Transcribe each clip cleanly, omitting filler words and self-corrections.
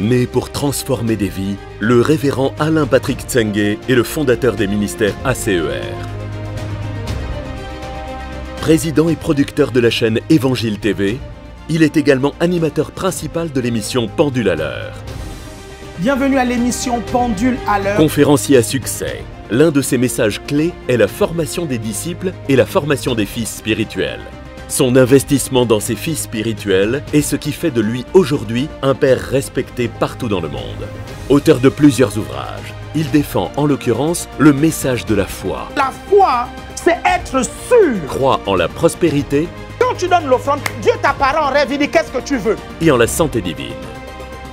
Né pour transformer des vies, le révérend Alain Patrick Tsengue est le fondateur des ministères ACER. Président et producteur de la chaîne Évangile TV, il est également animateur principal de l'émission Pendule à l'heure. Bienvenue à l'émission Pendule à l'heure. Conférencier à succès, l'un de ses messages clés est la formation des disciples et la formation des fils spirituels. Son investissement dans ses fils spirituels est ce qui fait de lui aujourd'hui un père respecté partout dans le monde. Auteur de plusieurs ouvrages, il défend en l'occurrence le message de la foi. La foi, c'est être sûr. Croit en la prospérité. Quand tu donnes l'offrande, Dieu t'apparaît en rêve, il dit qu'est-ce que tu veux. Et en la santé divine.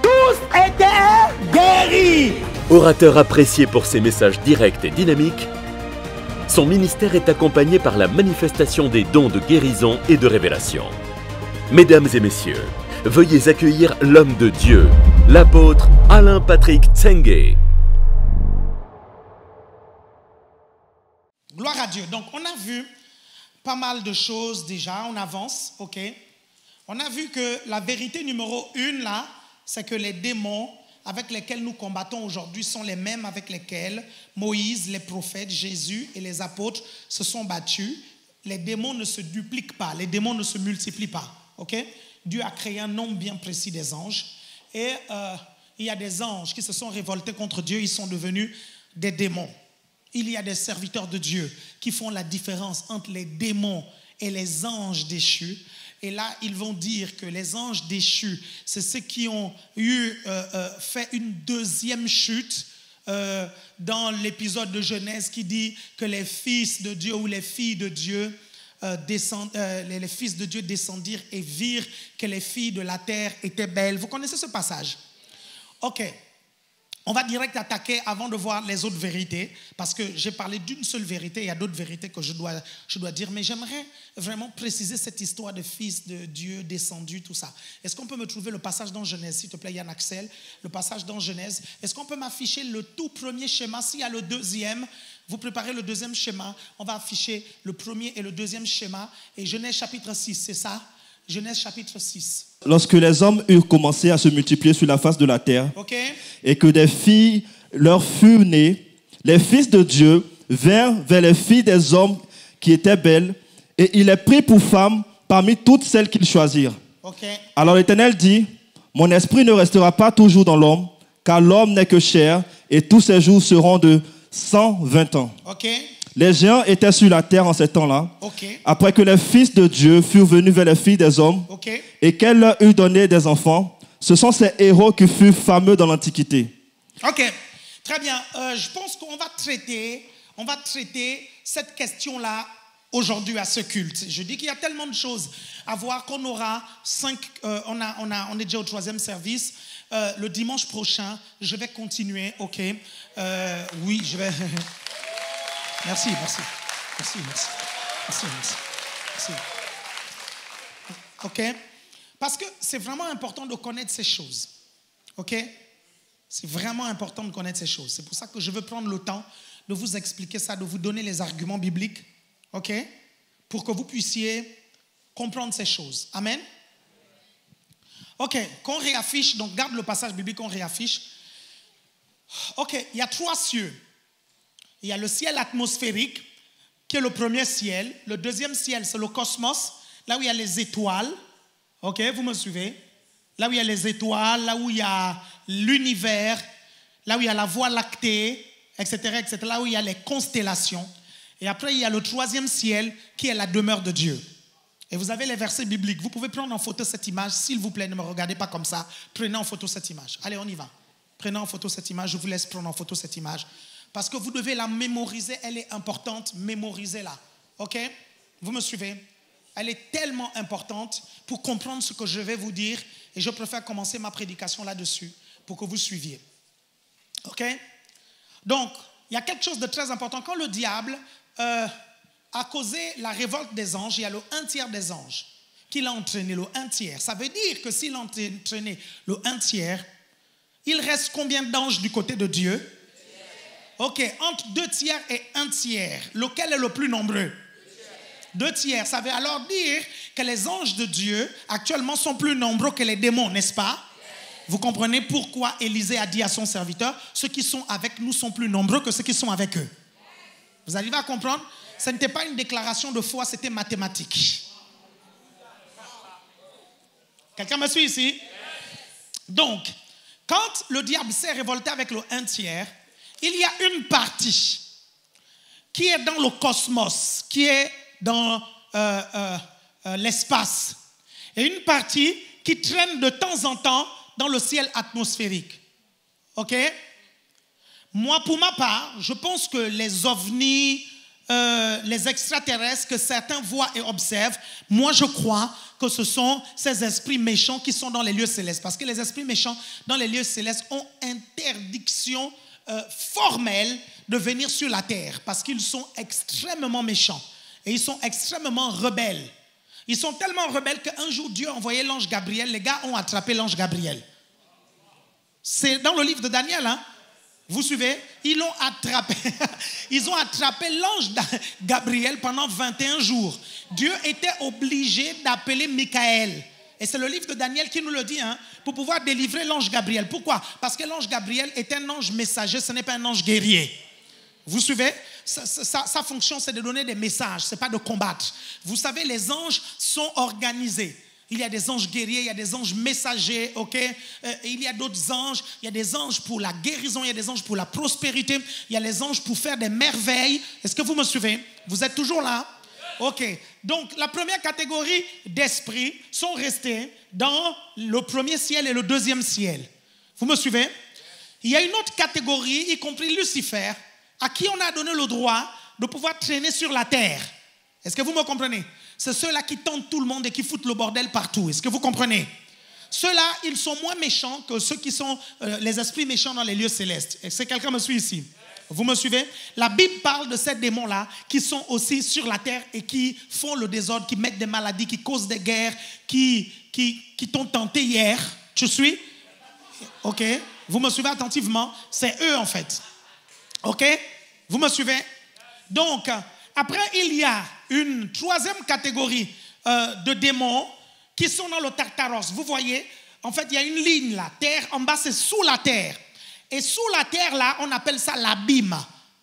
Tous étaient guéris. Orateur apprécié pour ses messages directs et dynamiques, son ministère est accompagné par la manifestation des dons de guérison et de révélation. Mesdames et messieurs, veuillez accueillir l'homme de Dieu, l'apôtre Alain Patrick Tsengue. Gloire à Dieu. Donc on a vu pas mal de choses déjà, on avance, ok. On a vu que la vérité numéro 1 là, c'est que les démons avec lesquels nous combattons aujourd'hui sont les mêmes avec lesquels Moïse, les prophètes, Jésus et les apôtres se sont battus. Les démons ne se dupliquent pas, les démons ne se multiplient pas. Okay? Dieu a créé un nombre bien précis des anges. Et il y a des anges qui se sont révoltés contre Dieu, ils sont devenus des démons. Il y a des serviteurs de Dieu qui font la différence entre les démons et les anges déchus. Et là, ils vont dire que les anges déchus, c'est ceux qui ont fait une deuxième chute dans l'épisode de Genèse qui dit que les fils de Dieu ou les filles de Dieu les fils de Dieu descendirent et virent que les filles de la terre étaient belles. Vous connaissez ce passage? Ok. On va direct attaquer avant de voir les autres vérités, parce que j'ai parlé d'une seule vérité, il y a d'autres vérités que je dois dire, mais j'aimerais vraiment préciser cette histoire de fils de Dieu descendu, tout ça. Est-ce qu'on peut me trouver le passage dans Genèse, s'il te plaît, Yann Axel, le passage dans Genèse? Est-ce qu'on peut m'afficher le tout premier schéma? S'il y a le deuxième, vous préparez le deuxième schéma, on va afficher le premier et le deuxième schéma, et Genèse chapitre 6, c'est ça? Genèse chapitre 6. Lorsque les hommes eurent commencé à se multiplier sur la face de la terre, et que des filles leur furent nées, les fils de Dieu vinrent vers les filles des hommes qui étaient belles, et il les prit pour femmes parmi toutes celles qu'ils choisirent. Alors l'Éternel dit, mon esprit ne restera pas toujours dans l'homme, car l'homme n'est que chair, et tous ses jours seront de 120 ans. Les géants étaient sur la terre en ces temps-là, après que les fils de Dieu furent venus vers les filles des hommes, et qu'elles leur eurent donné des enfants. Ce sont ces héros qui furent fameux dans l'Antiquité. Ok, très bien. Je pense qu'on va traiter cette question-là aujourd'hui à ce culte. Je dis qu'il y a tellement de choses à voir qu'on aura on est déjà au 3e service. Le dimanche prochain, je vais continuer, ok. Oui, je vais... Merci. Ok? Parce que c'est vraiment important de connaître ces choses. Ok? C'est vraiment important de connaître ces choses. C'est pour ça que je veux prendre le temps de vous expliquer ça, de vous donner les arguments bibliques. Ok? Pour que vous puissiez comprendre ces choses. Amen? Ok, qu'on réaffiche, donc garde le passage biblique qu'on réaffiche. Ok, il y a 3 cieux. Il y a le ciel atmosphérique, qui est le premier ciel. Le deuxième ciel, c'est le cosmos, là où il y a les étoiles. Ok, vous me suivez? Là où il y a les étoiles, là où il y a l'univers, là où il y a la voie lactée, etc., etc., là où il y a les constellations. Et après, il y a le 3e ciel, qui est la demeure de Dieu. Et vous avez les versets bibliques. Vous pouvez prendre en photo cette image, s'il vous plaît, ne me regardez pas comme ça. Prenez en photo cette image. Allez, on y va. Prenez en photo cette image, je vous laisse prendre en photo cette image. Parce que vous devez la mémoriser, elle est importante, mémorisez-la. Ok? Vous me suivez? Elle est tellement importante pour comprendre ce que je vais vous dire et je préfère commencer ma prédication là-dessus pour que vous suiviez. Ok? Donc, il y a quelque chose de très important. Quand le diable a causé la révolte des anges, il y a le 1/3 des anges qui l'a entraîné, le 1/3. Ça veut dire que s'il a entraîné le 1/3, il reste combien d'anges du côté de Dieu? Ok, entre 2/3 et 1/3, lequel est le plus nombreux? 2/3. Ça veut alors dire que les anges de Dieu actuellement sont plus nombreux que les démons, n'est-ce pas? Vous comprenez pourquoi Élisée a dit à son serviteur, ceux qui sont avec nous sont plus nombreux que ceux qui sont avec eux. Vous arrivez à comprendre? Ce n'était pas une déclaration de foi, c'était mathématique. Quelqu'un me suit ici? Donc, quand le diable s'est révolté avec le 1/3, il y a une partie qui est dans le cosmos, qui est dans l'espace, et une partie qui traîne de temps en temps dans le ciel atmosphérique. Ok? Moi, pour ma part, je pense que les ovnis, les extraterrestres que certains voient et observent, moi je crois que ce sont ces esprits méchants qui sont dans les lieux célestes. Parce que les esprits méchants dans les lieux célestes ont interdiction formelle de venir sur la terre. Parce qu'ils sont extrêmement méchants. Et ils sont extrêmement rebelles. Ils sont tellement rebelles qu'un jour Dieu a envoyé l'ange Gabriel. Les gars ont attrapé l'ange Gabriel. C'est dans le livre de Daniel, hein? Vous suivez? Ils l'ont attrapé. Ils ont attrapé l'ange Gabriel pendant 21 jours. Dieu était obligé d'appeler Michael. Et c'est le livre de Daniel qui nous le dit, hein, pour pouvoir délivrer l'ange Gabriel. Pourquoi? Parce que l'ange Gabriel est un ange messager, ce n'est pas un ange guerrier. Vous suivez? Sa fonction, c'est de donner des messages, ce n'est pas de combattre. Vous savez, les anges sont organisés. Il y a des anges guerriers, il y a des anges messagers, ok? Il y a d'autres anges, il y a des anges pour la guérison, il y a des anges pour la prospérité, il y a les anges pour faire des merveilles. Est-ce que vous me suivez? Vous êtes toujours là? Ok. Donc, la première catégorie d'esprits sont restés dans le premier ciel et le deuxième ciel. Vous me suivez? Il y a une autre catégorie, y compris Lucifer, à qui on a donné le droit de pouvoir traîner sur la terre. Est-ce que vous me comprenez? C'est ceux-là qui tentent tout le monde et qui foutent le bordel partout. Est-ce que vous comprenez? Ceux-là, ils sont moins méchants que ceux qui sont les esprits méchants dans les lieux célestes. Est-ce que quelqu'un me suit ici? Vous me suivez? La Bible parle de ces démons-là qui sont aussi sur la terre et qui font le désordre, qui mettent des maladies, qui causent des guerres, qui t'ont tenté hier. Tu suis? Ok? Vous me suivez attentivement? C'est eux en fait. Ok? Vous me suivez? Donc, après, il y a une troisième catégorie de démons qui sont dans le Tartaros. Vous voyez, en fait, il y a une ligne là. Terre, en bas, c'est sous la terre. Et sous la terre, là, on appelle ça l'abîme.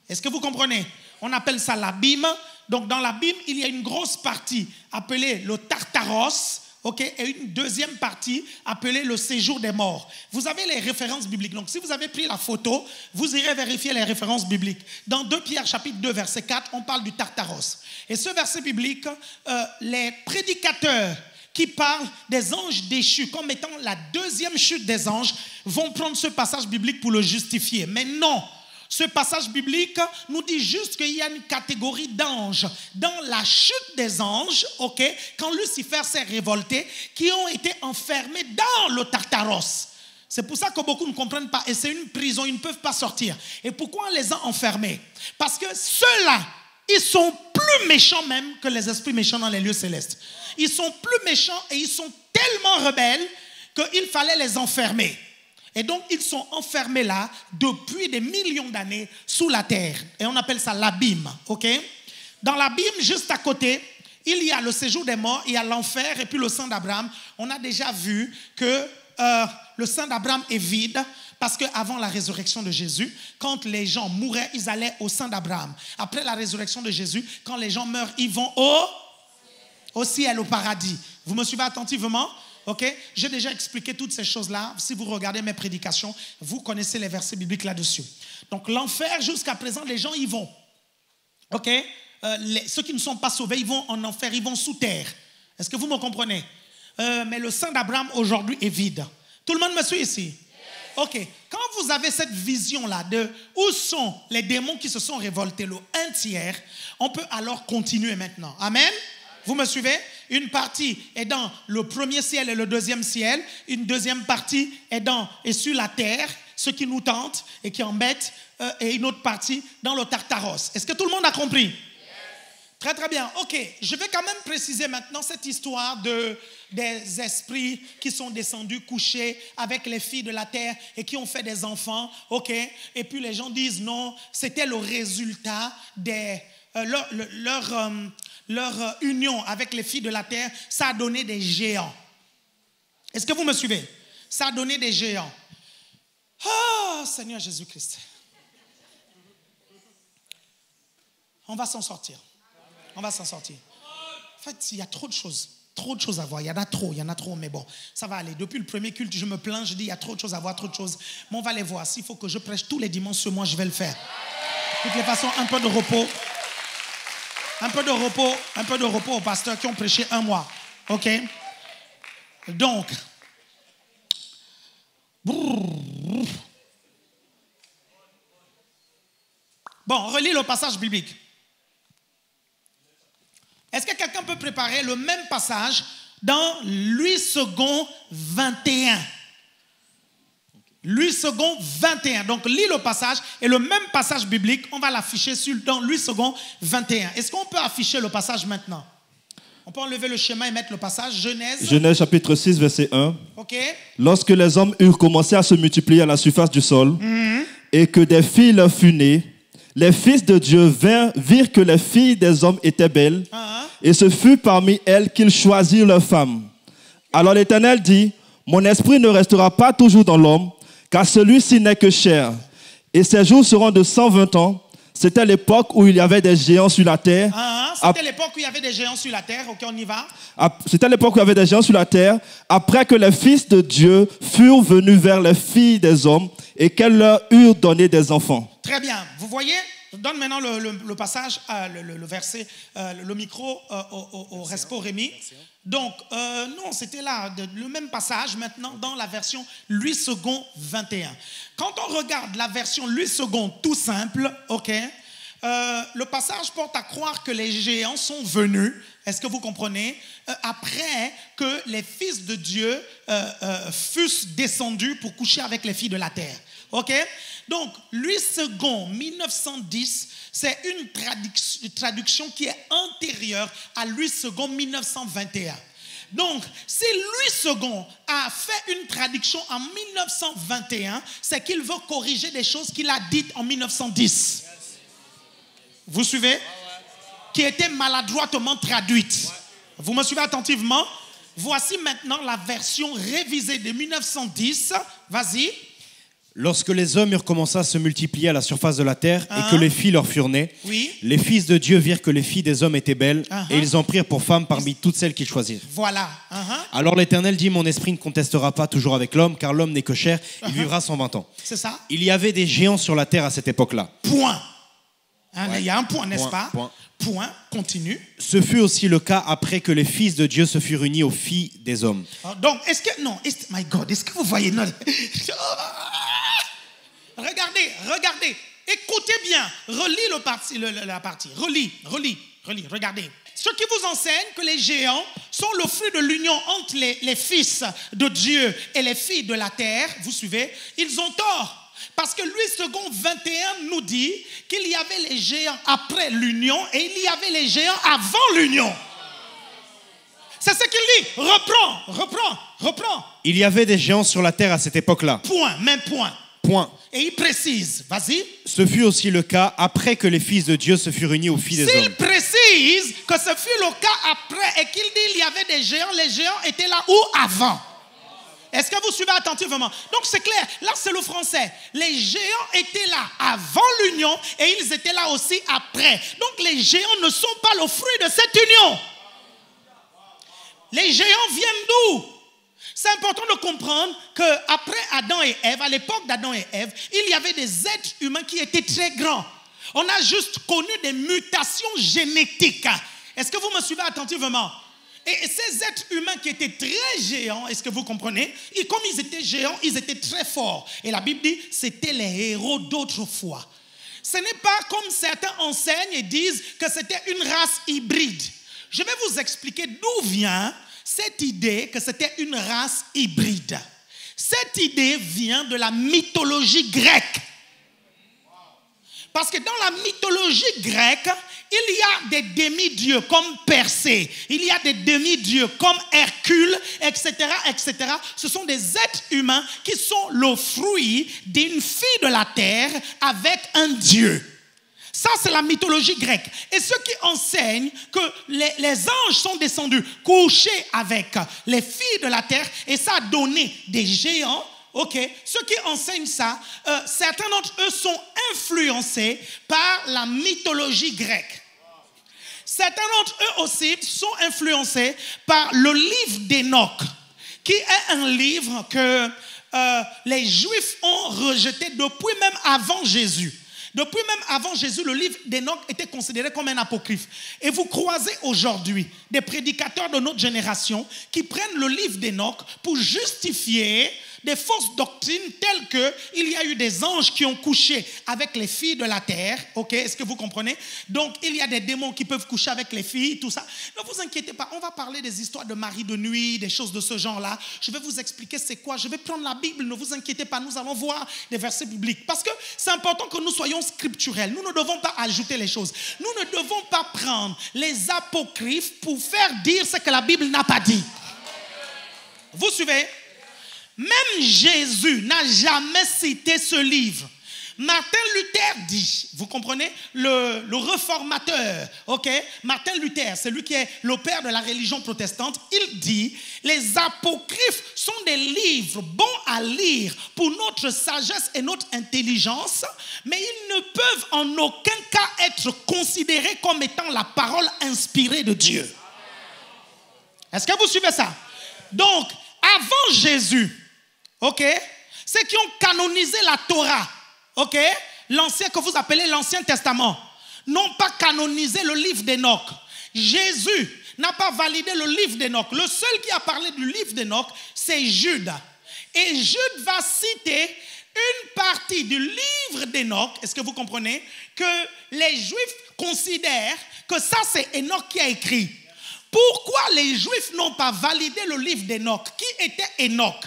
Est-ce que vous comprenez? On appelle ça l'abîme. Donc, dans l'abîme, il y a une grosse partie appelée le Tartaros. Okay, et une deuxième partie appelée le séjour des morts. Vous avez les références bibliques. Donc, si vous avez pris la photo, vous irez vérifier les références bibliques. Dans 2 Pierre, chapitre 2, verset 4, on parle du Tartaros. Et ce verset biblique, les prédicateurs qui parlent des anges déchus comme étant la deuxième chute des anges vont prendre ce passage biblique pour le justifier. Mais non! Ce passage biblique nous dit juste qu'il y a une catégorie d'anges dans la chute des anges, ok, quand Lucifer s'est révolté, qui ont été enfermés dans le Tartaros. C'est pour ça que beaucoup ne comprennent pas. Et c'est une prison, ils ne peuvent pas sortir. Et pourquoi on les a enfermés? Parce que ceux-là, ils sont plus méchants même que les esprits méchants dans les lieux célestes. Ils sont plus méchants et ils sont tellement rebelles qu'il fallait les enfermer. Et donc, ils sont enfermés là depuis des millions d'années sous la terre. Et on appelle ça l'abîme, ok? Dans l'abîme, juste à côté, il y a le séjour des morts, il y a l'enfer et puis le sang d'Abraham. On a déjà vu que le sang d'Abraham est vide parce qu'avant la résurrection de Jésus, quand les gens mouraient, ils allaient au sang d'Abraham. Après la résurrection de Jésus, quand les gens meurent, ils vont au ciel, au paradis. Vous me suivez attentivement? Ok, j'ai déjà expliqué toutes ces choses-là. Si vous regardez mes prédications, vous connaissez les versets bibliques là-dessus. Donc l'enfer, jusqu'à présent, les gens y vont. Ok, ceux qui ne sont pas sauvés, ils vont en enfer, ils vont sous terre. Est-ce que vous me comprenez? Mais le sang d'Abraham aujourd'hui est vide. Tout le monde me suit ici? Ok, quand vous avez cette vision-là de où sont les démons qui se sont révoltés, le 1/3, on peut alors continuer maintenant. Amen? Vous me suivez? Une partie est dans le premier ciel et le deuxième ciel. Une deuxième partie est sur la terre, ce qui nous tente et qui embête. Et une autre partie dans le Tartaros. Est-ce que tout le monde a compris? Yes. Très très bien. Ok, je vais quand même préciser maintenant cette histoire des esprits qui sont descendus coucher avec les filles de la terre et qui ont fait des enfants. Ok, et puis les gens disent non, c'était le résultat de leur union avec les filles de la terre, ça a donné des géants. Est-ce que vous me suivez? ça a donné des géants. Oh, Seigneur Jésus-Christ. On va s'en sortir. On va s'en sortir. En fait, il y a trop de choses. Trop de choses à voir. Il y en a trop, mais bon, ça va aller. Depuis le premier culte, je me plains, je dis il y a trop de choses à voir, trop de choses. Mais on va les voir. S'il faut que je prêche tous les dimanches ce mois, je vais le faire. De toutes les façons, un peu de repos. Un peu de repos aux pasteurs qui ont prêché un mois. OK? Donc, bon, relis le passage biblique. Est-ce que quelqu'un peut préparer le même passage dans Louis II 21? Louis II 21. Donc, lis le passage et le même passage biblique, on va l'afficher dans Louis II 21. Est-ce qu'on peut afficher le passage maintenant? On peut enlever le schéma et mettre le passage. Genèse chapitre 6, verset 1. OK. Lorsque les hommes eurent commencé à se multiplier à la surface du sol et que des filles leur furent nées, les fils de Dieu virent que les filles des hommes étaient belles, et ce fut parmi elles qu'ils choisirent leurs femmes. Alors l'Éternel dit, mon esprit ne restera pas toujours dans l'homme, car celui-ci n'est que chair. Et ses jours seront de 120 ans. C'était l'époque où il y avait des géants sur la terre. C'était l'époque où il y avait des géants sur la terre. Ok, on y va. C'était l'époque où il y avait des géants sur la terre, après que les fils de Dieu furent venus vers les filles des hommes et qu'elles leur eurent donné des enfants. Très bien. Vous voyez, je donne maintenant le passage, le verset, le micro au Respo Rémi. Donc, non, c'était là, le même passage maintenant dans la version Louis II 21. Quand on regarde la version Louis II tout simple, ok, le passage porte à croire que les géants sont venus, est-ce que vous comprenez, après que les fils de Dieu fussent descendus pour coucher avec les filles de la terre. Ok? Donc, Louis II 1910, c'est une traduction qui est antérieure à Louis II 1921. Donc, si Louis II a fait une traduction en 1921, c'est qu'il veut corriger des choses qu'il a dites en 1910. Vous suivez? Qui étaient maladroitement traduites. Vous me suivez attentivement? Voici maintenant la version révisée de 1910. Vas-y. Lorsque les hommes eurent commencé à se multiplier à la surface de la terre et que les filles leur furent nées, les fils de Dieu virent que les filles des hommes étaient belles et ils en prirent pour femmes parmi toutes celles qu'ils choisirent. Voilà. Alors l'Éternel dit, mon esprit ne contestera pas toujours avec l'homme, car l'homme n'est que chair, il vivra 120 ans. C'est ça. Il y avait des géants sur la terre à cette époque-là. Point. Il y a un point, n'est-ce pas? Point. Continue. Ce fut aussi le cas après que les fils de Dieu se furent unis aux filles des hommes. Donc, my God, est-ce que vous voyez? Regardez, écoutez bien, relis la partie, relis, regardez. Ce qui vous enseigne que les géants sont le fruit de l'union entre les fils de Dieu et les filles de la terre, vous suivez, ils ont tort. Parce que Louis II 21 nous dit qu'il y avait les géants après l'union et il y avait les géants avant l'union. C'est ce qu'il dit. Reprends. Il y avait des géants sur la terre à cette époque-là. Point. Et il précise, vas-y. Ce fut aussi le cas après que les fils de Dieu se furent unis aux filles des hommes. S'il précise que ce fut le cas après et qu'il dit qu'il y avait des géants, les géants étaient là où avant? Est-ce que vous suivez attentivement? Donc c'est clair, là c'est le français. Les géants étaient là avant l'union et ils étaient là aussi après. Donc les géants ne sont pas le fruit de cette union. Les géants viennent d'où? C'est important de comprendre qu'après Adam et Ève, à l'époque d'Adam et Ève, il y avait des êtres humains qui étaient très grands. On a juste connu des mutations génétiques. Est-ce que vous me suivez attentivement? Et ces êtres humains qui étaient très géants, est-ce que vous comprenez? Et comme ils étaient géants, ils étaient très forts. Et la Bible dit, c'était les héros d'autrefois. Ce n'est pas comme certains enseignent et disent que c'était une race hybride. Je vais vous expliquer d'où vient cette idée que c'était une race hybride. Cette idée vient de la mythologie grecque. Parce que dans la mythologie grecque, il y a des demi-dieux comme Persée, il y a des demi-dieux comme Hercule, etc., etc. Ce sont des êtres humains qui sont le fruit d'une fille de la terre avec un dieu. Ça, c'est la mythologie grecque. Et ceux qui enseignent que les anges sont descendus, couchés avec les filles de la terre, et ça a donné des géants. Ok, ceux qui enseignent ça, certains d'entre eux sont influencés par la mythologie grecque. Certains d'entre eux aussi sont influencés par le livre d'Enoch, qui est un livre que les Juifs ont rejeté depuis même avant Jésus. Depuis même avant Jésus, le livre d'Enoch était considéré comme un apocryphe. Et vous croisez aujourd'hui des prédicateurs de notre génération qui prennent le livre d'Enoch pour justifier des fausses doctrines telles qu'il y a eu des anges qui ont couché avec les filles de la terre. Ok, est-ce que vous comprenez? Donc, il y a des démons qui peuvent coucher avec les filles, tout ça. Ne vous inquiétez pas, on va parler des histoires de Marie de nuit, des choses de ce genre-là. Je vais vous expliquer c'est quoi. Je vais prendre la Bible, ne vous inquiétez pas, nous allons voir des versets bibliques. Parce que c'est important que nous soyons scripturels. Nous ne devons pas ajouter les choses. Nous ne devons pas prendre les apocryphes pour faire dire ce que la Bible n'a pas dit. Vous suivez? Même Jésus n'a jamais cité ce livre. Martin Luther dit, vous comprenez, le réformateur, ok, Martin Luther, c'est lui qui est le père de la religion protestante, il dit, les apocryphes sont des livres bons à lire pour notre sagesse et notre intelligence, mais ils ne peuvent en aucun cas être considérés comme étant la parole inspirée de Dieu. Est-ce que vous suivez ça? Donc, avant Jésus, ok, ceux qui ont canonisé la Torah, ok, l'ancien que vous appelez l'Ancien Testament, n'ont pas canonisé le livre d'Enoch. Jésus n'a pas validé le livre d'Enoch. Le seul qui a parlé du livre d'Enoch, c'est Jude. Et Jude va citer une partie du livre d'Enoch, est-ce que vous comprenez, que les Juifs considèrent que ça c'est Enoch qui a écrit. Pourquoi les Juifs n'ont pas validé le livre d'Enoch? Qui était Enoch?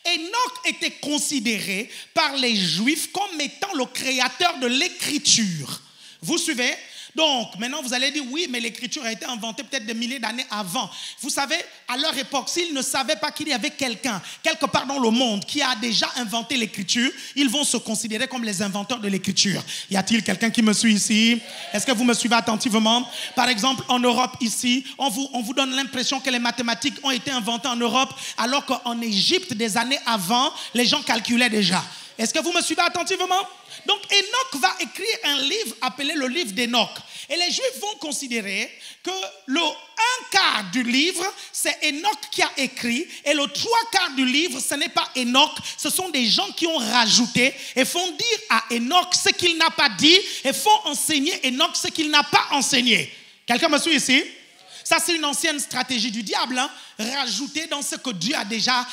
Enoch était considéré par les Juifs comme étant le créateur de l'écriture. Vous suivez? Donc, maintenant vous allez dire, oui, mais l'écriture a été inventée peut-être des milliers d'années avant. Vous savez, à leur époque, s'ils ne savaient pas qu'il y avait quelqu'un, quelque part dans le monde, qui a déjà inventé l'écriture, ils vont se considérer comme les inventeurs de l'écriture. Y a-t-il quelqu'un qui me suit ici? Est-ce que vous me suivez attentivement? Par exemple, en Europe, ici, on vous donne l'impression que les mathématiques ont été inventées en Europe, alors qu'en Égypte, des années avant, les gens calculaient déjà. Est-ce que vous me suivez attentivement? Donc, Enoch va écrire un livre appelé le livre d'Enoch. Et les Juifs vont considérer que un quart du livre, c'est Enoch qui a écrit. Et le 3/4 du livre, ce n'est pas Enoch. Ce sont des gens qui ont rajouté et font dire à Enoch ce qu'il n'a pas dit et font enseigner Enoch ce qu'il n'a pas enseigné. Quelqu'un me suit ici? Ça, c'est une ancienne stratégie du diable, hein? Rajouter dans ce que Dieu a déjà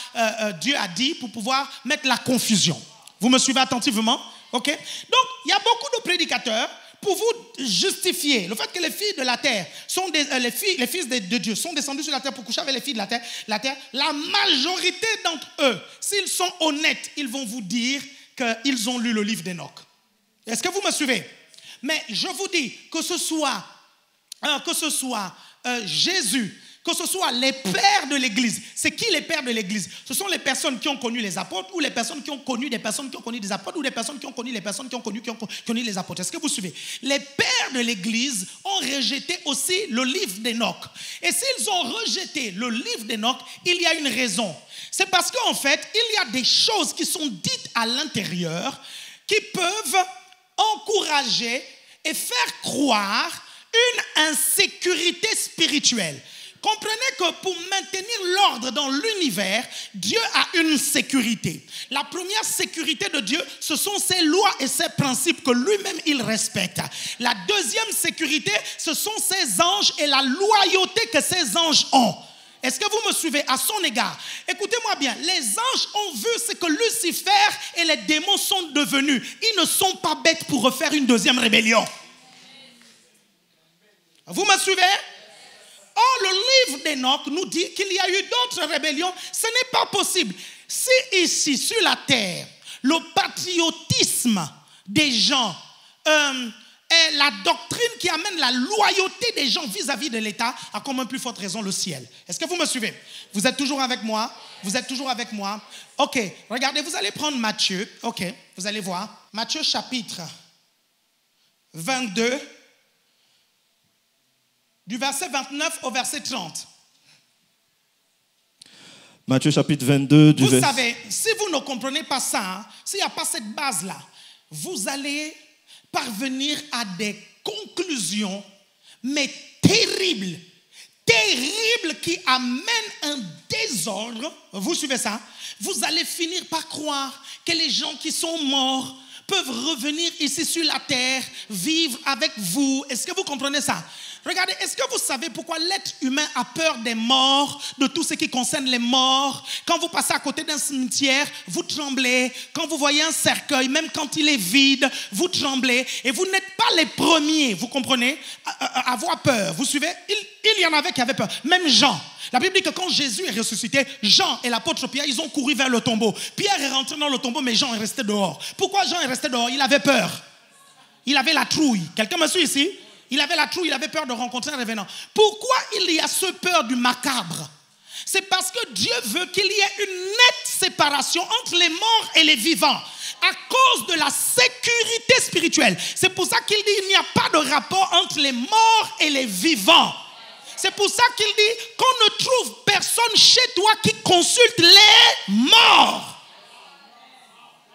Dieu a dit pour pouvoir mettre la confusion. Vous me suivez attentivement? Ok? Donc, il y a beaucoup de prédicateurs pour vous justifier le fait que les filles de la terre sont les fils de Dieu sont descendus sur la terre pour coucher avec les filles de la terre. La majorité d'entre eux, s'ils sont honnêtes, ils vont vous dire qu'ils ont lu le livre d'Enoch. Est-ce que vous me suivez? Mais je vous dis que ce soit Jésus, que ce soit les pères de l'Église. C'est qui les pères de l'Église? Ce sont les personnes qui ont connu les apôtres ou les personnes qui ont connu des personnes qui ont connu des apôtres ou des personnes qui ont connu les personnes qui ont connu les apôtres. Est-ce que vous suivez? Les pères de l'Église ont rejeté aussi le livre d'Enoch. Et s'ils ont rejeté le livre d'Enoch, il y a une raison. C'est parce qu'en fait, il y a des choses qui sont dites à l'intérieur qui peuvent encourager et faire croire une insécurité spirituelle. Comprenez que pour maintenir l'ordre dans l'univers, Dieu a une sécurité. La première sécurité de Dieu, ce sont ses lois et ses principes que lui-même il respecte. La deuxième sécurité, ce sont ses anges et la loyauté que ces anges ont. Est-ce que vous me suivez à son égard? Écoutez-moi bien, les anges ont vu ce que Lucifer et les démons sont devenus. Ils ne sont pas bêtes pour refaire une deuxième rébellion. Vous me suivez? Or, le livre d'Enoch nous dit qu'il y a eu d'autres rébellions. Ce n'est pas possible. Si ici, sur la terre, le patriotisme des gens est la doctrine qui amène la loyauté des gens vis-à-vis de l'État, à comme plus forte raison le ciel. Est-ce que vous me suivez? Vous êtes toujours avec moi? Vous êtes toujours avec moi? Ok, regardez, vous allez prendre Matthieu. Ok, vous allez voir. Matthieu chapitre 22, du verset 29 au verset 30. Matthieu chapitre 22, du verset... Vous savez, si vous ne comprenez pas ça, s'il n'y a pas cette base-là, vous allez parvenir à des conclusions, mais terribles, qui amènent un désordre. Vous suivez ça? Vous allez finir par croire que les gens qui sont morts peuvent revenir ici sur la terre, vivre avec vous. Est-ce que vous comprenez ça? Regardez, est-ce que vous savez pourquoi l'être humain a peur des morts, de tout ce qui concerne les morts? Quand vous passez à côté d'un cimetière, vous tremblez. Quand vous voyez un cercueil, même quand il est vide, vous tremblez. Et vous n'êtes pas les premiers, vous comprenez, à avoir peur. Vous suivez? Il y en avait qui avaient peur. Même Jean. La Bible dit que quand Jésus est ressuscité, Jean et l'apôtre Pierre, ils ont couru vers le tombeau. Pierre est rentré dans le tombeau, mais Jean est resté dehors. Pourquoi Jean est resté dehors? Il avait peur. Il avait la trouille. Quelqu'un me suit ici? Il avait la trouille, il avait peur de rencontrer un revenant. Pourquoi il y a ce peur du macabre? C'est parce que Dieu veut qu'il y ait une nette séparation entre les morts et les vivants à cause de la sécurité spirituelle. C'est pour ça qu'il dit qu'il n'y a pas de rapport entre les morts et les vivants. C'est pour ça qu'il dit qu'on ne trouve personne chez toi qui consulte les morts.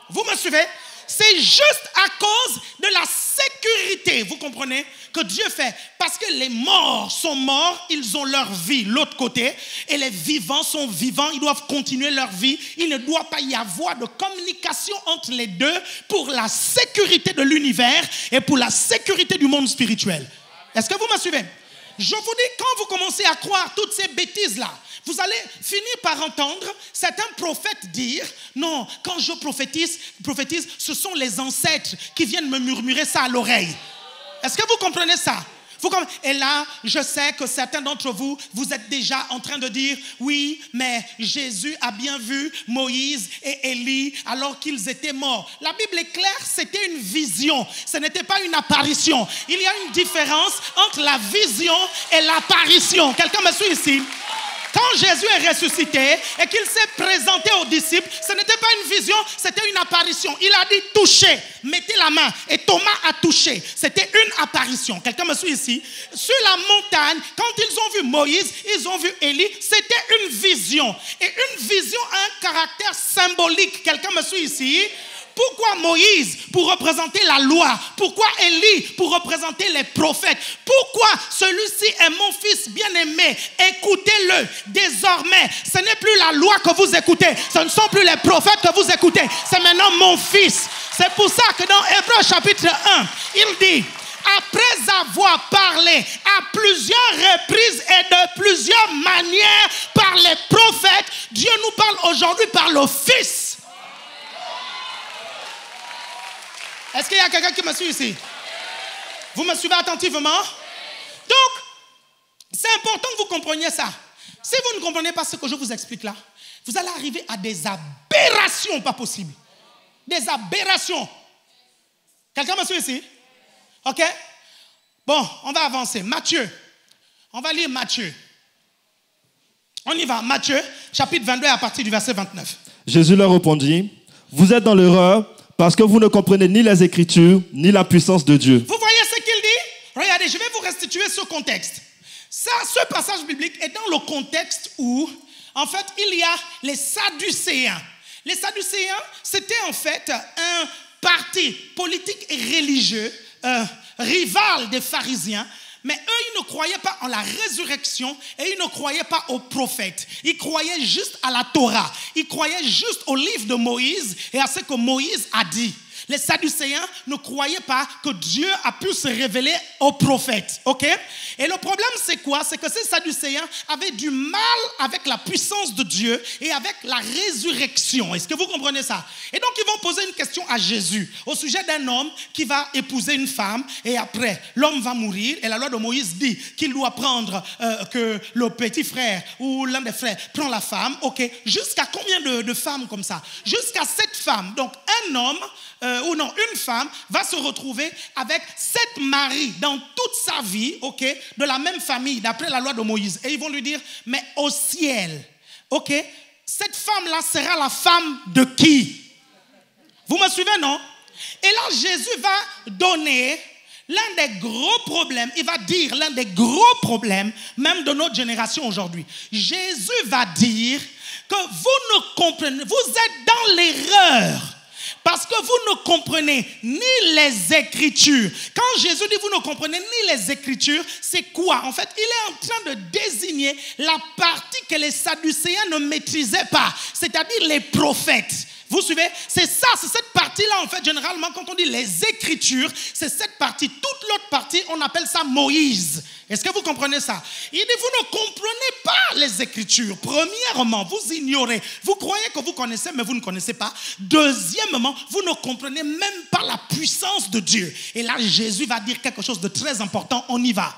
Vous me suivez? C'est juste à cause de la sécurité, vous comprenez, que Dieu fait. Parce que les morts sont morts, ils ont leur vie, l'autre côté. Et les vivants sont vivants, ils doivent continuer leur vie. Il ne doit pas y avoir de communication entre les deux pour la sécurité de l'univers et pour la sécurité du monde spirituel. Est-ce que vous me suivez? Je vous dis, quand vous commencez à croire toutes ces bêtises-là, vous allez finir par entendre certains prophètes dire, non, quand je prophétise, ce sont les ancêtres qui viennent me murmurer ça à l'oreille. Est-ce que vous comprenez ça? Et là, je sais que certains d'entre vous, vous êtes déjà en train de dire, oui, mais Jésus a bien vu Moïse et Élie alors qu'ils étaient morts. La Bible est claire, c'était une vision, ce n'était pas une apparition. Il y a une différence entre la vision et l'apparition. Quelqu'un me suit ici? Quand Jésus est ressuscité et qu'il s'est présenté aux disciples, ce n'était pas une vision, c'était une apparition. Il a dit touchez, mettez la main. Et Thomas a touché. C'était une apparition. Quelqu'un me suit ici? Sur la montagne, quand ils ont vu Moïse, ils ont vu Élie, c'était une vision. Et une vision a un caractère symbolique. Quelqu'un me suit ici? Pourquoi Moïse? Pour représenter la loi. Pourquoi Élie? Pour représenter les prophètes. Pourquoi celui-ci est mon fils bien-aimé? Écoutez-le. Désormais, ce n'est plus la loi que vous écoutez. Ce ne sont plus les prophètes que vous écoutez. C'est maintenant mon fils. C'est pour ça que dans Hébreux chapitre 1, il dit, après avoir parlé à plusieurs reprises et de plusieurs manières par les prophètes, Dieu nous parle aujourd'hui par le Fils. Est-ce qu'il y a quelqu'un qui me suit ici? Vous me suivez attentivement? Donc, c'est important que vous compreniez ça. Si vous ne comprenez pas ce que je vous explique là, vous allez arriver à des aberrations pas possibles. Des aberrations. Quelqu'un me suit ici? Ok? Bon, on va avancer. Matthieu. On va lire Matthieu. On y va. Matthieu, chapitre 22 à partir du verset 29. Jésus leur répondit, vous êtes dans l'erreur parce que vous ne comprenez ni les Écritures, ni la puissance de Dieu. Vous voyez ce qu'il dit? Regardez, je vais vous restituer ce contexte. Ça, ce passage biblique est dans le contexte où, en fait, il y a les Sadducéens. Les Sadducéens, c'était en fait un parti politique et religieux, rival des pharisiens. Mais eux, ils ne croyaient pas en la résurrection et ils ne croyaient pas aux prophètes. Ils croyaient juste à la Torah. Ils croyaient juste au livre de Moïse et à ce que Moïse a dit. Les Sadducéens ne croyaient pas que Dieu a pu se révéler aux prophètes. Ok? Et le problème, c'est quoi? C'est que ces Sadducéens avaient du mal avec la puissance de Dieu et avec la résurrection. Est-ce que vous comprenez ça? Et donc, ils vont poser une question à Jésus au sujet d'un homme qui va épouser une femme et après, l'homme va mourir. Et la loi de Moïse dit qu'il doit prendre, que le petit frère ou l'un des frères prend la femme. Ok? Jusqu'à combien de femmes comme ça? Jusqu'à 7 femmes. Donc, un homme... une femme va se retrouver avec 7 maris dans toute sa vie, ok, de la même famille, d'après la loi de Moïse. Et ils vont lui dire, mais au ciel, ok, cette femme-là sera la femme de qui? Vous me suivez, non? Et là, Jésus va donner l'un des gros problèmes, il va dire l'un des gros problèmes, même de notre génération aujourd'hui. Jésus va dire que vous ne comprenez, vous êtes dans l'erreur. Parce que vous ne comprenez ni les Écritures. Quand Jésus dit vous ne comprenez ni les Écritures, c'est quoi? En fait, il est en train de désigner la partie que les Sadducéens ne maîtrisaient pas, c'est-à-dire les prophètes. Vous suivez? C'est ça, c'est cette partie-là, en fait, généralement, quand on dit les Écritures, c'est cette partie. Toute l'autre partie, on appelle ça Moïse. Est-ce que vous comprenez ça? Il dit, vous ne comprenez pas les Écritures. Premièrement, vous ignorez. Vous croyez que vous connaissez, mais vous ne connaissez pas. Deuxièmement, vous ne comprenez même pas la puissance de Dieu. Et là, Jésus va dire quelque chose de très important. On y va.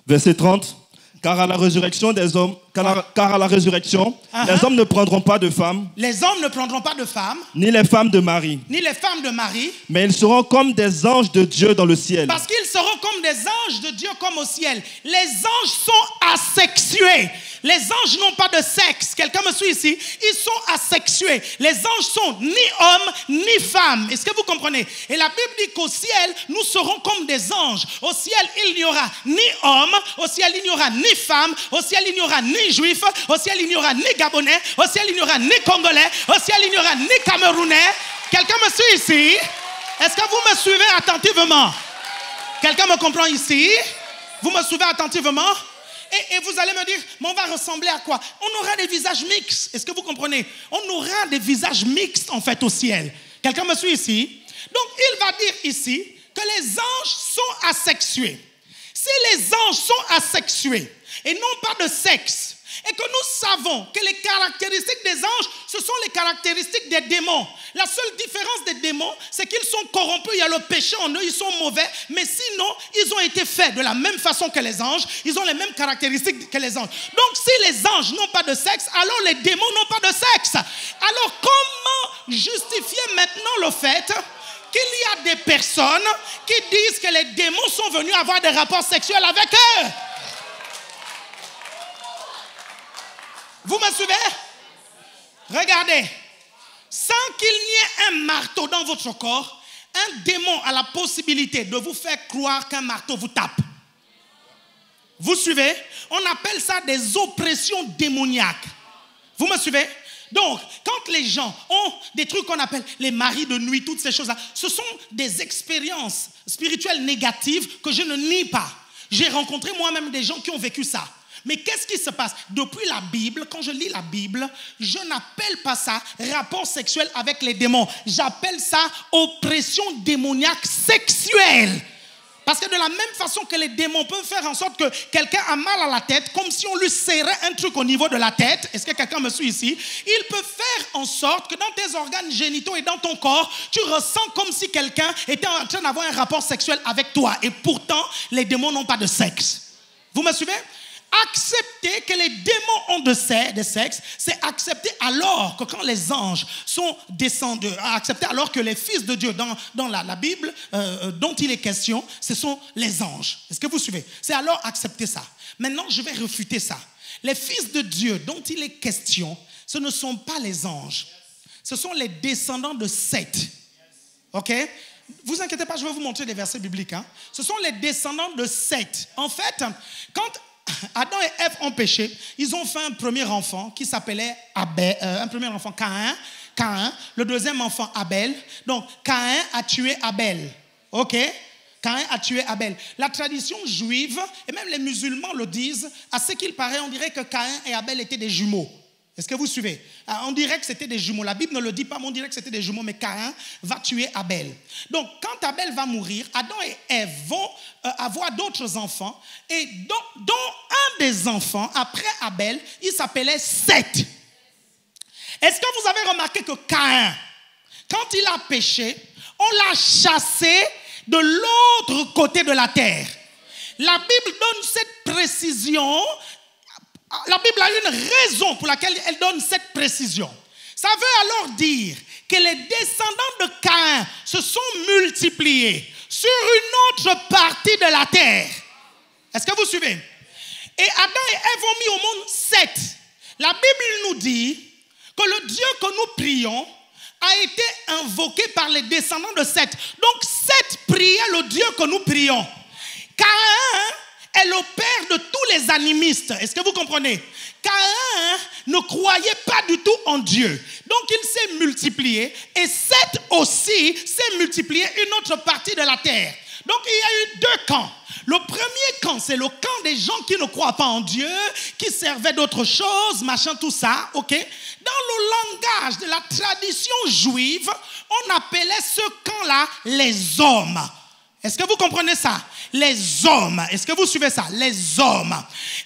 Verset 30. Car à la résurrection des hommes, les hommes ne prendront pas de femmes. Les hommes ne prendront pas de femmes. Ni les femmes de Marie. Ni les femmes de Marie. Mais ils seront comme des anges de Dieu dans le ciel. Parce qu'ils seront comme des anges de Dieu comme au ciel. Les anges sont asexués. Les anges n'ont pas de sexe. Quelqu'un me suit ici? Ils sont asexués. Les anges sont ni hommes ni femmes. Est-ce que vous comprenez? Et la Bible dit qu'au ciel, nous serons comme des anges. Au ciel, il n'y aura ni hommes. Au ciel, il n'y aura ni femmes. Au ciel, il n'y aura ni juifs. Au ciel, il n'y aura ni gabonais. Au ciel, il n'y aura ni congolais. Au ciel, il n'y aura ni camerounais. Quelqu'un me suit ici? Est-ce que vous me suivez attentivement? Quelqu'un me comprend ici? Vous me suivez attentivement? Et vous allez me dire, mais on va ressembler à quoi? On aura des visages mixtes. Est-ce que vous comprenez? On aura des visages mixtes en fait au ciel. Quelqu'un me suit ici? Donc il va dire ici que les anges sont asexués. Si les anges sont asexués et n'ont pas de sexe, et que nous savons que les caractéristiques des anges, ce sont les caractéristiques des démons. La seule différence des démons, c'est qu'ils sont corrompus, il y a le péché en eux, ils sont mauvais, mais sinon, ils ont été faits de la même façon que les anges, ils ont les mêmes caractéristiques que les anges. Donc, si les anges n'ont pas de sexe, alors les démons n'ont pas de sexe. Alors, comment justifier maintenant le fait qu'il y a des personnes qui disent que les démons sont venus avoir des rapports sexuels avec eux? Vous me suivez? Regardez. Sans qu'il n'y ait un marteau dans votre corps, un démon a la possibilité de vous faire croire qu'un marteau vous tape. Vous suivez? On appelle ça des oppressions démoniaques. Vous me suivez? Donc, quand les gens ont des trucs qu'on appelle les maris de nuit, toutes ces choses-là, ce sont des expériences spirituelles négatives que je ne nie pas. J'ai rencontré moi-même des gens qui ont vécu ça. Mais qu'est-ce qui se passe? Depuis la Bible, quand je lis la Bible, je n'appelle pas ça rapport sexuel avec les démons. J'appelle ça oppression démoniaque sexuelle. Parce que de la même façon que les démons peuvent faire en sorte que quelqu'un a mal à la tête, comme si on lui serrait un truc au niveau de la tête, est-ce que quelqu'un me suit ici? Ils peuvent faire en sorte que dans tes organes génitaux et dans ton corps, tu ressens comme si quelqu'un était en train d'avoir un rapport sexuel avec toi. Et pourtant, les démons n'ont pas de sexe. Vous me suivez? Accepter que les démons ont des sexes, c'est accepter alors que quand les anges sont descendus, accepter alors que les fils de Dieu dans la Bible dont il est question, ce sont les anges. Est-ce que vous suivez? C'est alors accepter ça. Maintenant, je vais refuter ça. Les fils de Dieu dont il est question, ce ne sont pas les anges. Ce sont les descendants de Seth. Ok? Vous inquiétez pas, je vais vous montrer des versets bibliques. Hein. Ce sont les descendants de Seth. En fait, quand Adam et Ève ont péché, ils ont fait un premier enfant qui s'appelait Abel, un premier enfant Caïn, le deuxième enfant Abel. Donc Caïn a tué Abel. Ok? Caïn a tué Abel. La tradition juive, et même les musulmans le disent, à ce qu'il paraît, on dirait que Caïn et Abel étaient des jumeaux. Est-ce que vous suivez? On dirait que c'était des jumeaux. La Bible ne le dit pas, mais on dirait que c'était des jumeaux. Mais Caïn va tuer Abel. Donc, quand Abel va mourir, Adam et Ève vont avoir d'autres enfants. Et dont un des enfants, après Abel, il s'appelait Seth. Est-ce que vous avez remarqué que Caïn, quand il a péché, on l'a chassé de l'autre côté de la terre? La Bible donne cette précision. La Bible a une raison pour laquelle elle donne cette précision. Ça veut alors dire que les descendants de Caïn se sont multipliés sur une autre partie de la terre. Est-ce que vous suivez? Et Adam et Ève ont mis au monde Seth. La Bible nous dit que le Dieu que nous prions a été invoqué par les descendants de Seth. Donc Seth priait le Dieu que nous prions. Caïn est le père de tous les animistes. Est-ce que vous comprenez? Caïn ne croyait pas du tout en Dieu. Donc il s'est multiplié. Et Seth aussi s'est multiplié une autre partie de la terre. Donc il y a eu deux camps. Le premier camp, c'est le camp des gens qui ne croient pas en Dieu, qui servaient d'autres choses, machin, tout ça, ok? Dans le langage de la tradition juive, on appelait ce camp-là les hommes. Est-ce que vous comprenez ça? Les hommes. Est-ce que vous suivez ça? Les hommes.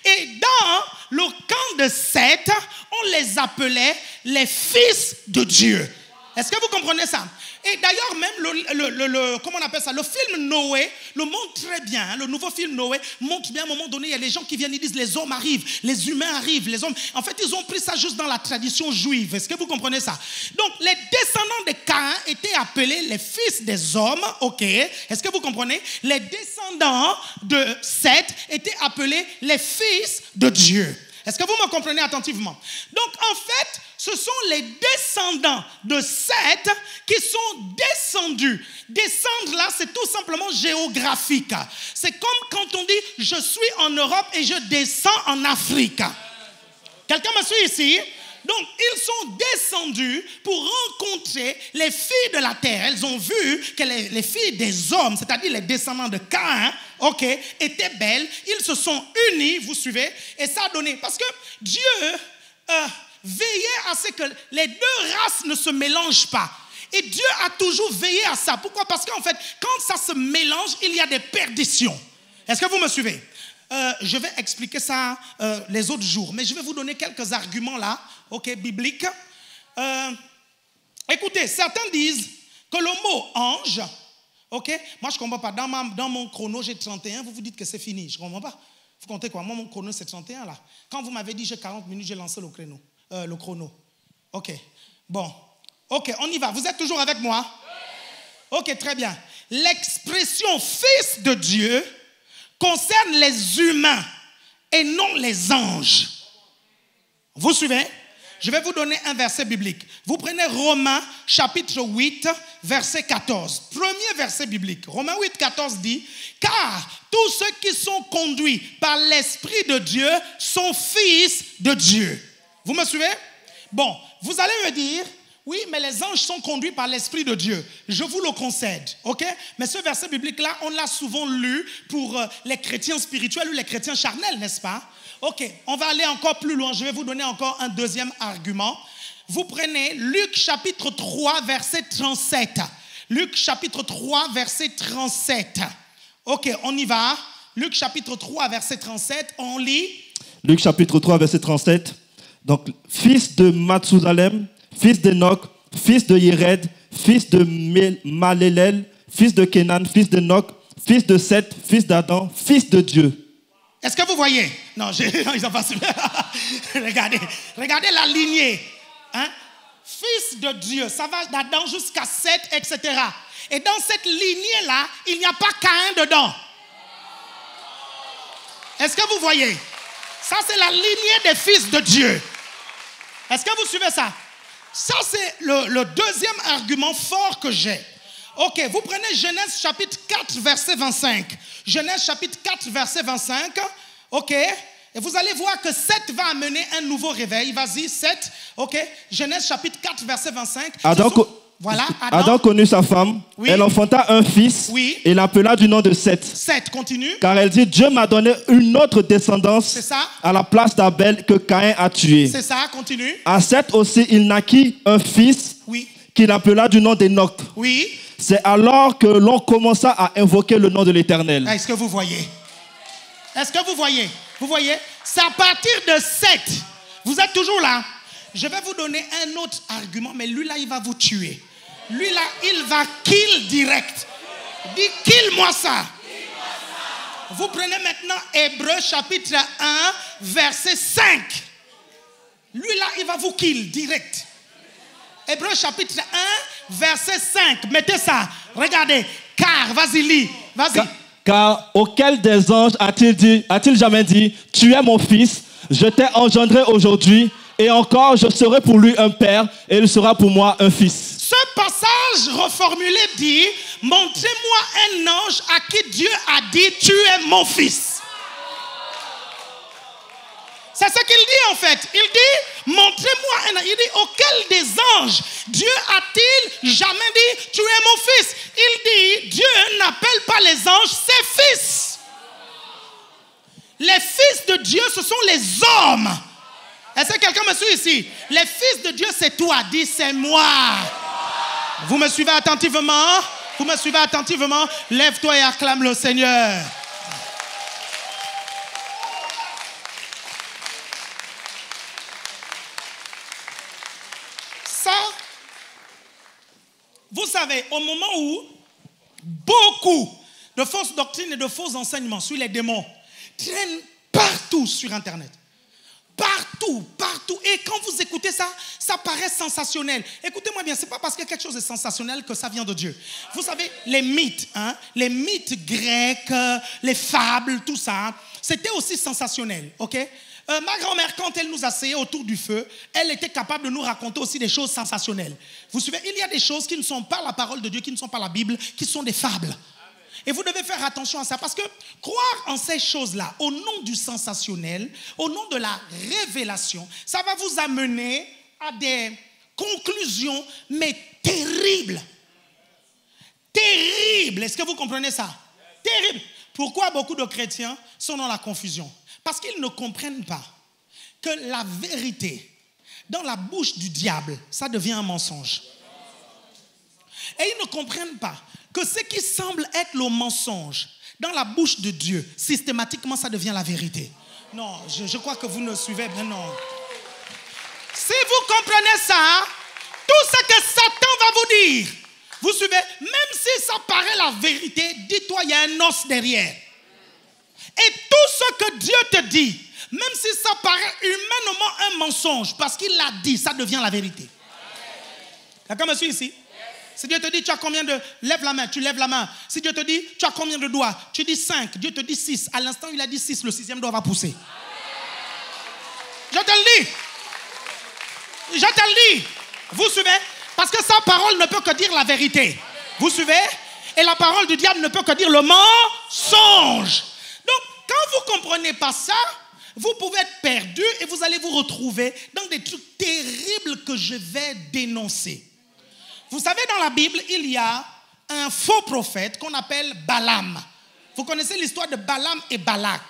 Et dans le camp de Seth, on les appelait les fils de Dieu. Est-ce que vous comprenez ça? Et d'ailleurs, même comment on appelle ça? Le film Noé le montre très bien. Hein? Le nouveau film Noé montre bien. À un moment donné, il y a les gens qui viennent, ils disent les hommes arrivent, les humains arrivent, les hommes. En fait, ils ont pris ça juste dans la tradition juive. Est-ce que vous comprenez ça? Donc, les descendants de Caïn étaient appelés les fils des hommes. Ok. Est-ce que vous comprenez? Les descendants de Seth étaient appelés les fils de Dieu. Est-ce que vous me comprenez attentivement? Donc, en fait, ce sont les descendants de Seth qui sont descendus. Descendre là, c'est tout simplement géographique. C'est comme quand on dit « je suis en Europe et je descends en Afrique ». Quelqu'un me suit ici? Donc, ils sont descendus pour rencontrer les filles de la terre. Elles ont vu que les filles des hommes, c'est-à-dire les descendants de Caïn, ok, étaient belles. Ils se sont unis, vous suivez, et ça a donné. Parce que Dieu veillait à ce que les deux races ne se mélangent pas. Et Dieu a toujours veillé à ça. Pourquoi? Parce qu'en fait, quand ça se mélange, il y a des perditions. Est-ce que vous me suivez? Je vais expliquer ça les autres jours, mais je vais vous donner quelques arguments là, ok, bibliques. Écoutez, certains disent que le mot ange, ok, moi je ne comprends pas, dans mon chrono j'ai 31, vous vous dites que c'est fini, je ne comprends pas. Vous comptez quoi? Moi mon chrono c'est 31 là. Quand vous m'avez dit j'ai 40 minutes, j'ai lancé le chrono. Ok, bon, ok, on y va, vous êtes toujours avec moi? Ok, très bien. L'expression fils de Dieu concerne les humains et non les anges. Vous suivez? Je vais vous donner un verset biblique. Vous prenez Romains chapitre 8, verset 14. Premier verset biblique. Romains 8, 14 dit « Car tous ceux qui sont conduits par l'Esprit de Dieu sont fils de Dieu. » Vous me suivez? Bon, vous allez me dire « Oui, mais les anges sont conduits par l'Esprit de Dieu. » Je vous le concède, ok? Mais ce verset biblique-là, on l'a souvent lu pour les chrétiens spirituels ou les chrétiens charnels, n'est-ce pas? Ok, on va aller encore plus loin. Je vais vous donner encore un deuxième argument. Vous prenez Luc chapitre 3, verset 37. Luc chapitre 3, verset 37. Ok, on y va. Luc chapitre 3, verset 37, on lit. Luc chapitre 3, verset 37. Donc, fils de Mathusalem, fils d'Enoch, fils de Yéred, fils de Malélel, fils de Kénan, fils d'Enoch, fils de Seth, fils d'Adam, fils de Dieu. Est-ce que vous voyez? Non, ils ont pas su. Regardez la lignée. Hein? Fils de Dieu, ça va d'Adam jusqu'à Seth, etc. Et dans cette lignée-là, il n'y a pas Caïn dedans. Est-ce que vous voyez? Ça, c'est la lignée des fils de Dieu. Est-ce que vous suivez ça? Ça, c'est le deuxième argument fort que j'ai. Ok, vous prenez Genèse chapitre 4, verset 25. Genèse chapitre 4, verset 25. Ok, et vous allez voir que Seth va amener un nouveau réveil. Vas-y, Seth. Ok, Genèse chapitre 4, verset 25. Adam connut sa femme. Oui. Elle enfanta un fils. Oui. Et l'appela du nom de Seth. Seth, continue. Car elle dit, Dieu m'a donné une autre descendance. C'est ça. À la place d'Abel que Caïn a tué. C'est ça, continue. À Seth aussi, il naquit un fils. Oui. Qu'il appela du nom d'Enoch. Oui. C'est alors que l'on commença à invoquer le nom de l'Éternel. Est-ce que vous voyez? Est-ce que vous voyez? Vous voyez? C'est à partir de Seth. Vous êtes toujours là? Je vais vous donner un autre argument, mais lui là, il va vous tuer. Lui là, il va kill direct. Dis, kill-moi ça. Vous prenez maintenant Hébreux chapitre 1, verset 5. Lui là, il va vous kill direct. Hébreux chapitre 1, verset 5. Mettez ça. Regardez. Car, vas-y, lis. Vas-y. Car auquel des anges a-t-il jamais dit, tu es mon fils, je t'ai engendré aujourd'hui, et encore je serai pour lui un père, et il sera pour moi un fils. Ce passage reformulé dit, montrez-moi un ange à qui Dieu a dit, tu es mon fils. C'est ce qu'il dit en fait. Il dit, montrez-moi un ange. Il dit, auquel des anges Dieu a-t-il jamais dit, tu es mon fils? Il dit, Dieu n'appelle pas les anges ses fils. Les fils de Dieu, ce sont les hommes. Est-ce que quelqu'un me suit ici? Les fils de Dieu, c'est toi. Dis, c'est moi. Vous me suivez attentivement? Vous me suivez attentivement? Lève-toi et acclame le Seigneur. Ça, vous savez, au moment où beaucoup de fausses doctrines et de faux enseignements sur les démons traînent partout sur Internet. Partout, partout. Et quand vous écoutez ça, ça paraît sensationnel. Écoutez-moi bien, ce n'est pas parce que quelque chose est sensationnel que ça vient de Dieu. Vous savez, les mythes grecs, les fables, tout ça, c'était aussi sensationnel, ok? Ma grand-mère, quand elle nous asseyait autour du feu, elle était capable de nous raconter aussi des choses sensationnelles. Vous savez, il y a des choses qui ne sont pas la parole de Dieu, qui ne sont pas la Bible, qui sont des fables. Et vous devez faire attention à ça parce que croire en ces choses-là, au nom du sensationnel, au nom de la révélation, ça va vous amener à des conclusions, mais terribles. Terribles. Est-ce que vous comprenez ça? Terrible. Pourquoi beaucoup de chrétiens sont dans la confusion? Parce qu'ils ne comprennent pas que la vérité, dans la bouche du diable, ça devient un mensonge. Et ils ne comprennent pas que ce qui semble être le mensonge dans la bouche de Dieu, systématiquement, ça devient la vérité. Non, je crois que vous ne suivez bien, non. Si vous comprenez ça, tout ce que Satan va vous dire, vous suivez, même si ça paraît la vérité, dis-toi, il y a un os derrière. Et tout ce que Dieu te dit, même si ça paraît humainement un mensonge, parce qu'il l'a dit, ça devient la vérité. Quelqu'un me suit ici? Si Dieu te dit, tu as combien de... Lève la main, tu lèves la main. Si Dieu te dit, tu as combien de doigts? Tu dis 5. Dieu te dit 6. À l'instant, il a dit 6. Le 6e doigt va pousser. Je te le dis. Je te le dis. Vous suivez? Parce que sa parole ne peut que dire la vérité. Vous suivez? Et la parole du diable ne peut que dire le mensonge. Donc, quand vous ne comprenez pas ça, vous pouvez être perdu et vous allez vous retrouver dans des trucs terribles que je vais dénoncer. Vous savez, dans la Bible, il y a un faux prophète qu'on appelle Balaam. Vous connaissez l'histoire de Balaam et Balak.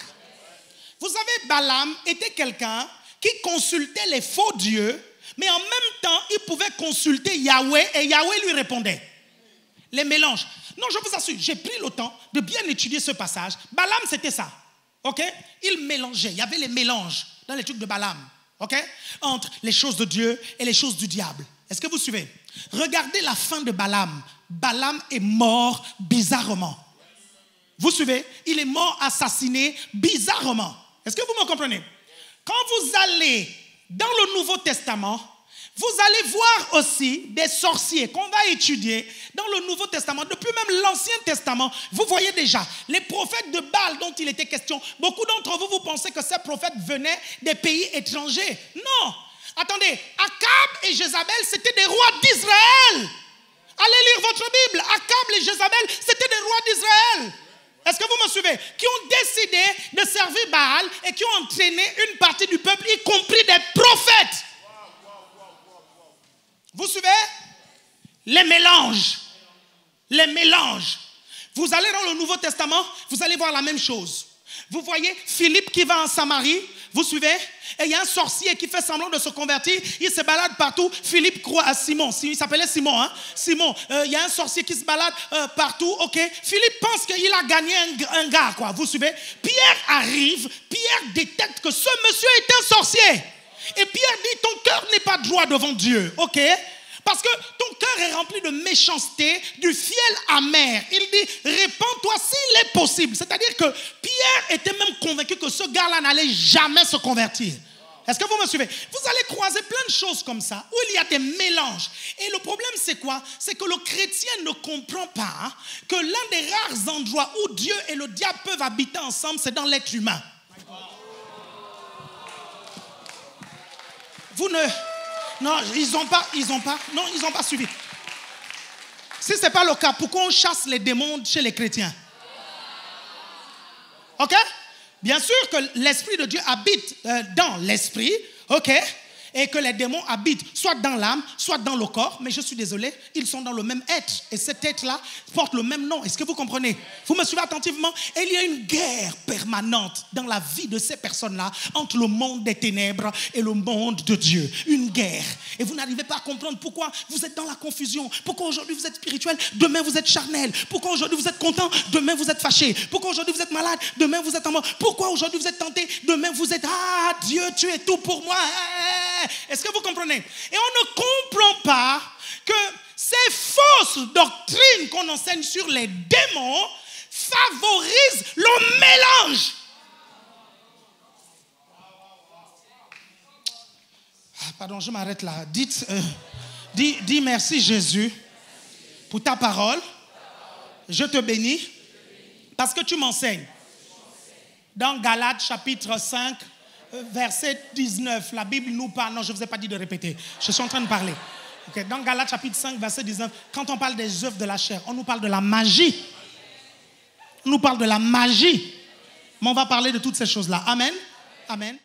Vous savez, Balaam était quelqu'un qui consultait les faux dieux, mais en même temps, il pouvait consulter Yahweh et Yahweh lui répondait. Les mélanges. Non, je vous assure, j'ai pris le temps de bien étudier ce passage. Balaam, c'était ça. Ok? Il mélangeait. Il y avait les mélanges dans les trucs de Balaam. Ok? Entre les choses de Dieu et les choses du diable. Est-ce que vous suivez? Regardez la fin de Balaam. Balaam est mort bizarrement. Vous suivez? Il est mort assassiné bizarrement. Est-ce que vous me comprenez? Quand vous allez dans le Nouveau Testament, vous allez voir aussi des sorciers qu'on va étudier dans le Nouveau Testament. Depuis même l'Ancien Testament, vous voyez déjà les prophètes de Baal dont il était question. Beaucoup d'entre vous, vous pensez que ces prophètes venaient des pays étrangers. Non. Attendez, Akab et Jézabel, c'était des rois d'Israël. Allez lire votre Bible. Akab et Jézabel, c'était des rois d'Israël. Est-ce que vous me suivez? Qui ont décidé de servir Baal et qui ont entraîné une partie du peuple, y compris des prophètes. Vous suivez? Les mélanges. Les mélanges. Vous allez dans le Nouveau Testament, vous allez voir la même chose. Vous voyez Philippe qui va en Samarie, vous suivez? Et il y a un sorcier qui fait semblant de se convertir, il se balade partout. Philippe croit à Simon, il s'appelait Simon, hein? Simon, il y a un sorcier qui se balade partout, ok? Philippe pense qu'il a gagné un gars, quoi, vous suivez? Pierre arrive, Pierre détecte que ce monsieur est un sorcier. Et Pierre dit, ton cœur n'est pas droit devant Dieu, ok? Parce que ton cœur est rempli de méchanceté, du fiel amer. Il dit, répands-toi s'il est possible. C'est-à-dire que Pierre était même convaincu que ce gars-là n'allait jamais se convertir. Est-ce que vous me suivez? Vous allez croiser plein de choses comme ça, où il y a des mélanges. Et le problème, c'est quoi? C'est que le chrétien ne comprend pas que l'un des rares endroits où Dieu et le diable peuvent habiter ensemble, c'est dans l'être humain. Vous ne... Non, ils n'ont pas suivi. Si ce n'est pas le cas, pourquoi on chasse les démons chez les chrétiens? Ok? Bien sûr que l'Esprit de Dieu habite dans l'Esprit, ok? Et que les démons habitent soit dans l'âme, soit dans le corps. Mais je suis désolé, ils sont dans le même être. Et cet être-là porte le même nom. Est-ce que vous comprenez? Vous me suivez attentivement? Et il y a une guerre permanente dans la vie de ces personnes-là entre le monde des ténèbres et le monde de Dieu. Une guerre. Et vous n'arrivez pas à comprendre pourquoi vous êtes dans la confusion. Pourquoi aujourd'hui vous êtes spirituel, demain vous êtes charnel. Pourquoi aujourd'hui vous êtes content, demain vous êtes fâché. Pourquoi aujourd'hui vous êtes malade, demain vous êtes en mort. Pourquoi aujourd'hui vous êtes tenté, demain vous êtes ah Dieu, tu es tout pour moi. Est-ce que vous comprenez? Et on ne comprend pas que ces fausses doctrines qu'on enseigne sur les démons favorisent le mélange. Pardon, je m'arrête là. Dis merci Jésus pour ta parole. Je te bénis parce que tu m'enseignes. Dans Galates chapitre 5, verset 19, la Bible nous parle. Non, je ne vous ai pas dit de répéter. Je suis en train de parler. Okay. Dans Galates chapitre 5, verset 19, quand on parle des œuvres de la chair, on nous parle de la magie. On nous parle de la magie. Mais on va parler de toutes ces choses-là. Amen. Amen.